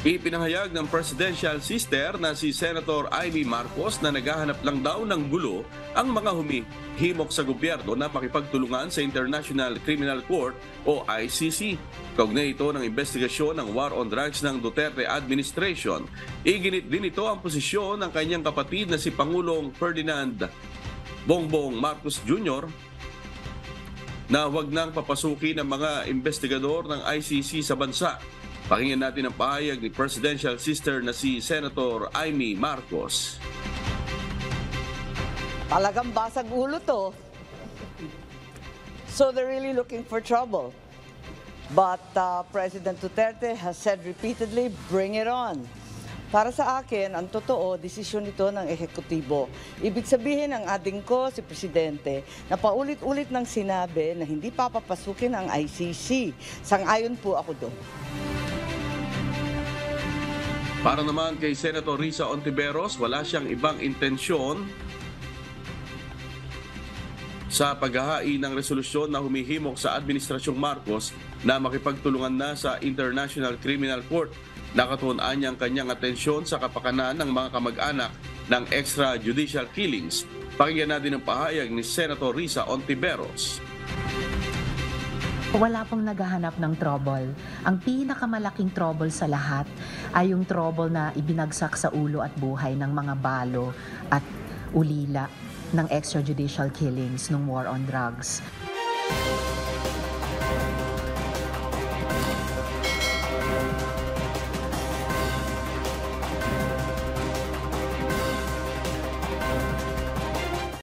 Ipinahayag ng presidential sister na si Senator Amy Marcos na naghahanap lang daw ng gulo ang mga humihimok sa gobyerno na makipagtulungan sa International Criminal Court o ICC. Kaugnay ito ng investigasyon ng war on drugs ng Duterte administration. Iginit din ito ang posisyon ng kanyang kapatid na si Pangulong Ferdinand Bongbong Marcos Jr. na huwag nang papasukin ng mga investigador ng ICC sa bansa. Pakinggan natin ang pahayag ni presidential sister na si Senator Amy Marcos. Talagang basag ulo to. So they're really looking for trouble. But President Duterte has said repeatedly, bring it on. Para sa akin, ang totoo, desisyon ito ng ehekutibo. Ibig sabihin ng ating ko, si Presidente, na paulit-ulit ng sinabi na hindi papapasukin ang ICC. Sang-ayon po ako doon. Para naman kay Senator Risa Hontiveros, wala siyang ibang intensyon sa paghahain ng resolusyon na humihimok sa Administrasyong Marcos na makipagtulungan na sa International Criminal Court. Nakatuunan niya ang kanyang atensyon sa kapakanan ng mga kamag-anak ng extrajudicial killings. Pakinggan natin ang pahayag ni Senator Risa Hontiveros. Wala pong naghahanap ng trouble. Ang pinakamalaking trouble sa lahat ay yung trouble na ibinagsak sa ulo at buhay ng mga balo at ulila ng extrajudicial killings ng war on drugs.